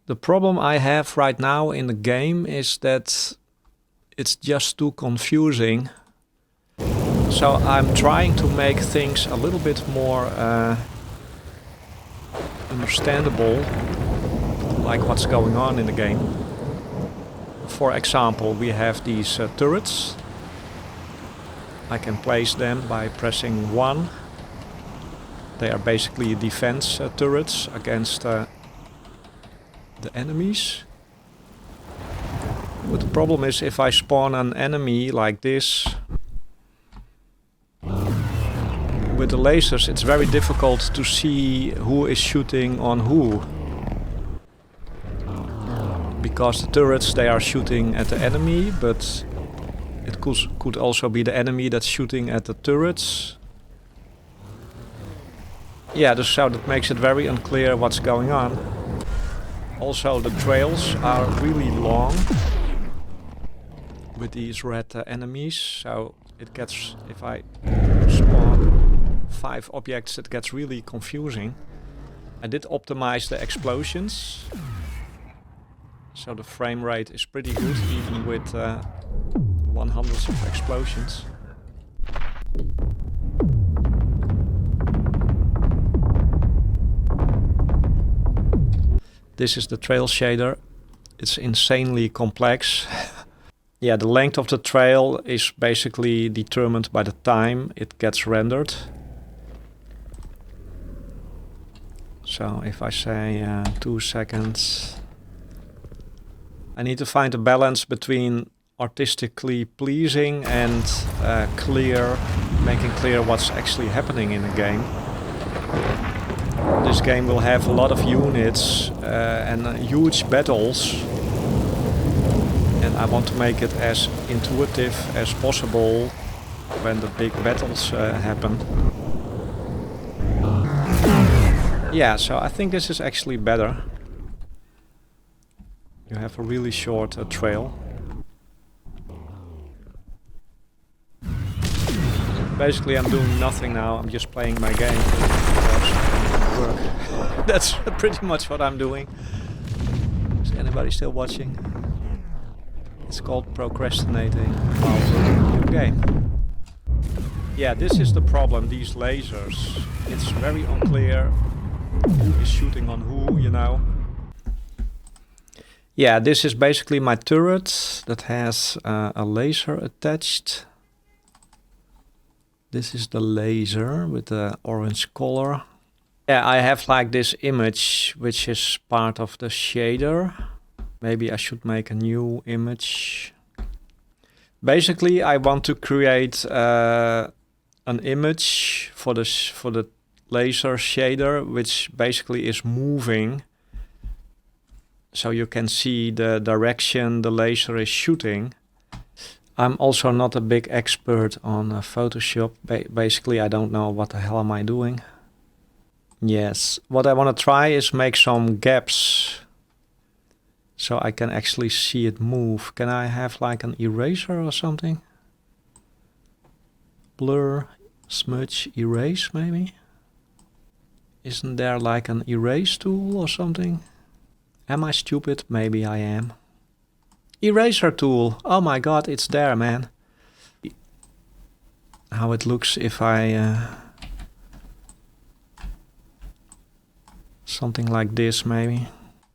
The problem I have right now in the game is that it's just too confusing. So I'm trying to make things a little bit more understandable, like what's going on in the game. For example, we have these turrets. I can place them by pressing 1. They are basically defense turrets against the enemies. But the problem is if I spawn an enemy like this, with the lasers it's very difficult to see who is shooting on who. Because the turrets, they are shooting at the enemy, but it could also be the enemy that's shooting at the turrets. Yeah, so that makes it very unclear what's going on. Also, the trails are really long with these red enemies, so it gets, if I spawn 5 objects, it gets really confusing. I did optimize the explosions, so the frame rate is pretty good, even with 100 of explosions. This is the trail shader. It's insanely complex. Yeah, the length of the trail is basically determined by the time it gets rendered. So if I say 2 seconds, I need to find a balance between artistically pleasing and making clear what's actually happening in the game. This game will have a lot of units and huge battles, and I want to make it as intuitive as possible when the big battles happen. Yeah, so I think this is actually better. You have a really short trail. Basically I'm doing nothing now, I'm just playing my game. Work. That's pretty much what I'm doing. Is anybody still watching? It's called procrastinating while new game. Yeah, this is the problem, these lasers. It's very unclear who is shooting on who, you know. Yeah, this is basically my turret that has a laser attached. This is the laser with the orange color. Yeah, I have like this image which is part of the shader. Maybe I should make a new image. Basically, I want to create an image for the laser shader, which basically is moving. So you can see the direction the laser is shooting. I'm also not a big expert on Photoshop. Basically, I don't know what the hell am I doing. Yes, what I want to try is make some gaps so I can actually see it move. Can I have like an eraser or something? Blur, smudge, erase maybe? Isn't there like an erase tool or something? Am I stupid? Maybe I am. Eraser tool. Oh my god, it's there, man. How it looks if I... something like this, maybe.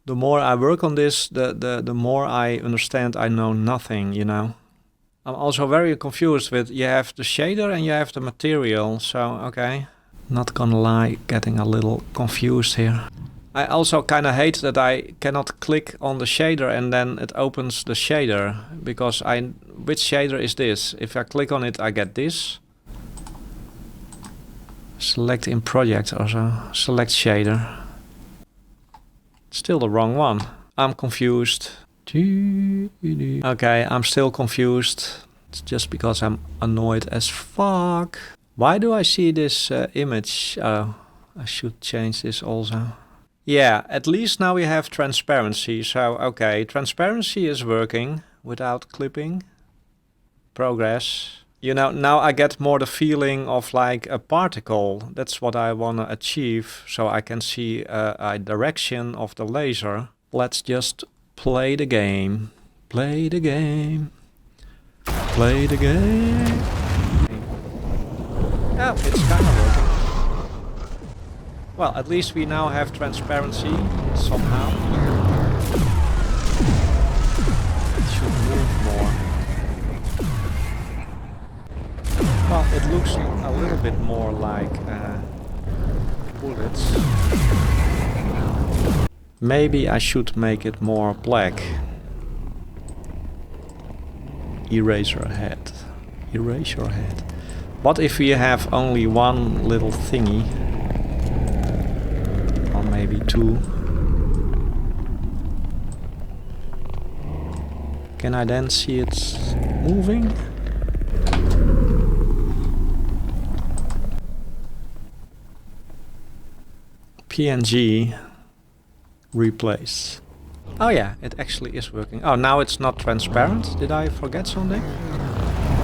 The more I work on this, the more I understand I know nothing, you know. I'm also very confused with, you have the shader and you have the material, so okay. Not gonna lie, getting a little confused here. I also kind of hate that I cannot click on the shader and then it opens the shader, because which shader is this? If I click on it, I get this. Select in project or so. Select shader. Still the wrong one. I'm confused. Okay, I'm still confused. It's just because I'm annoyed as fuck. Why do I see this image? Oh, I should change this also. Yeah, at least now we have transparency. So, okay, transparency is working without clipping. Progress. You know, now I get more the feeling of like a particle. That's what I want to achieve. So I can see a direction of the laser. Let's just play the game. Play the game. Play the game. Yeah, it's kind of working. Well, at least we now have transparency somehow. It should move more. Well, it looks a little bit more like bullets. Maybe I should make it more black. Erase your head. Erase your head. What if we have only one little thingy? Or maybe two? Can I then see it moving? PNG replace. Oh yeah, it actually is working. Oh, now it's not transparent. Did I forget something?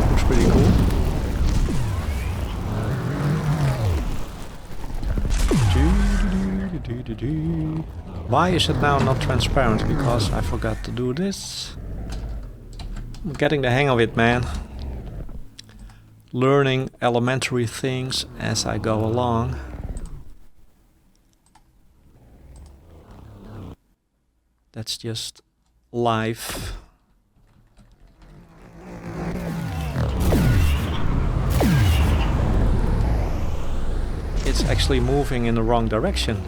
Looks pretty cool. Why is it now not transparent? Because I forgot to do this. I'm getting the hang of it, man. Learning elementary things as I go along. That's just life. It's actually moving in the wrong direction.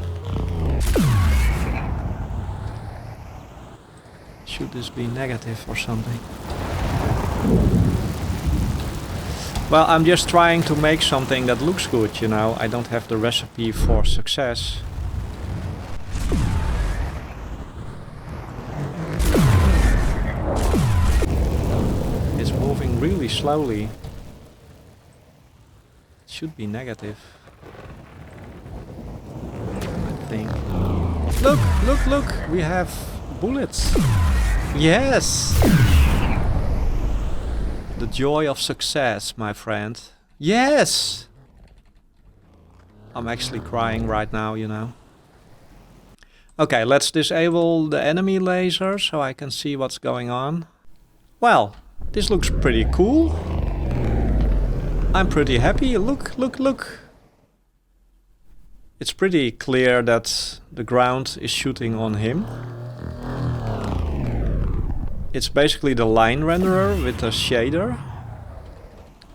Should this be negative or something? Well, I'm just trying to make something that looks good, you know. I don't have the recipe for success. It's moving really slowly. It should be negative, I think. Look, look, look! We have bullets. Yes! The joy of success, my friend. Yes! I'm actually crying right now, you know. Okay, let's disable the enemy laser so I can see what's going on. Well, this looks pretty cool. I'm pretty happy. Look, look, look. It's pretty clear that the ground is shooting on him. It's basically the line renderer with a shader.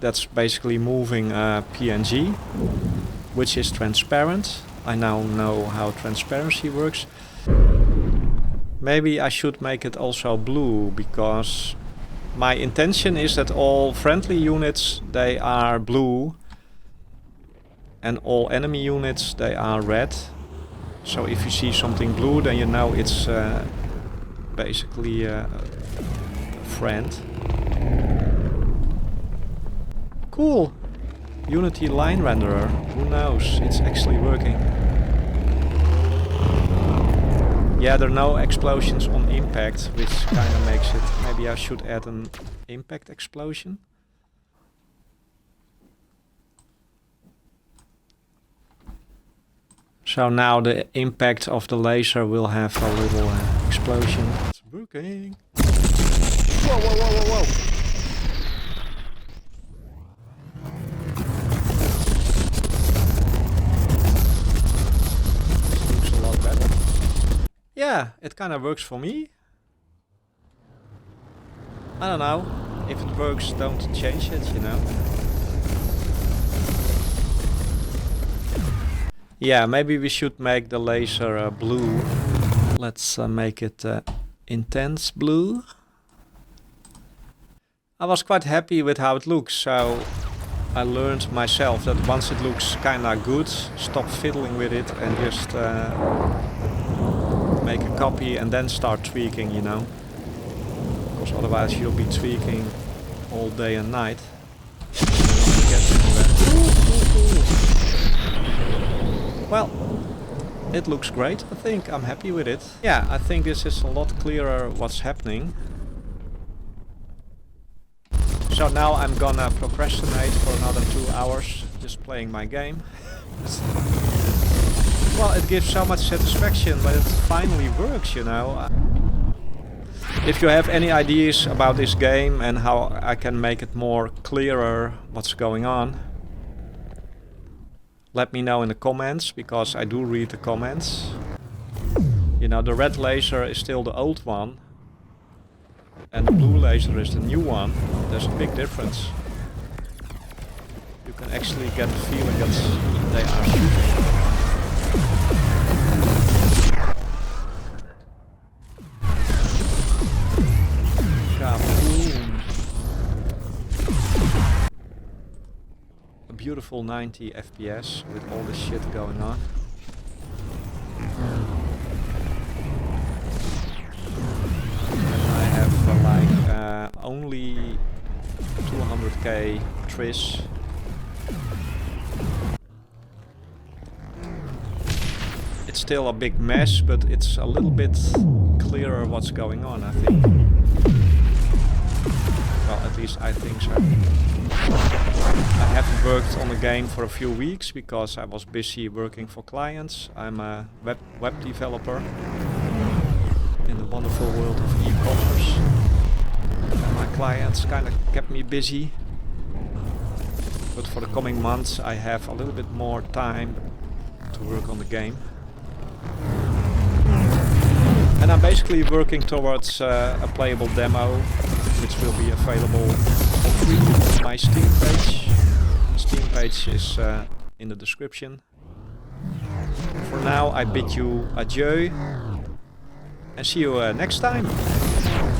That's basically moving PNG, which is transparent. I now know how transparency works. Maybe I should make it also blue, because my intention is that all friendly units, they are blue, and all enemy units, they are red. So if you see something blue, then you know it's basically a friend. Cool! Unity line renderer. Who knows? It's actually working. Yeah, there are no explosions on impact, which kind of makes it... Maybe I should add an impact explosion. So now the impact of the laser will have a little explosion. It's working. Whoa, whoa, whoa, whoa, whoa! Yeah, it kind of works for me. I don't know. If it works, don't change it, you know. Yeah, maybe we should make the laser blue. Let's make it intense blue. I was quite happy with how it looks, so I learned myself that once it looks kinda good, stop fiddling with it and just make a copy and then start tweaking, you know. Because otherwise you'll be tweaking all day and night. Well, it looks great, I think. I'm happy with it. Yeah, I think this is a lot clearer what's happening. So now I'm gonna procrastinate for another 2 hours just playing my game. Well, it gives so much satisfaction when it finally works, you know. If you have any ideas about this game and how I can make it more clearer what's going on, let me know in the comments, because I do read the comments. You know, the red laser is still the old one, and the blue laser is the new one. There's a big difference. You can actually get the feeling that they are shooting. Kaboom! A beautiful 90 FPS with all this shit going on. Only 200k tris. It's still a big mess, but it's a little bit clearer what's going on, I think. Well, at least I think so. I haven't worked on the game for a few weeks because I was busy working for clients. I'm a web developer in the wonderful world of e-commerce. My clients kind of kept me busy, but for the coming months I have a little bit more time to work on the game. And I'm basically working towards a playable demo, which will be available for free on my Steam page. The Steam page is in the description. For now I bid you adieu and see you next time.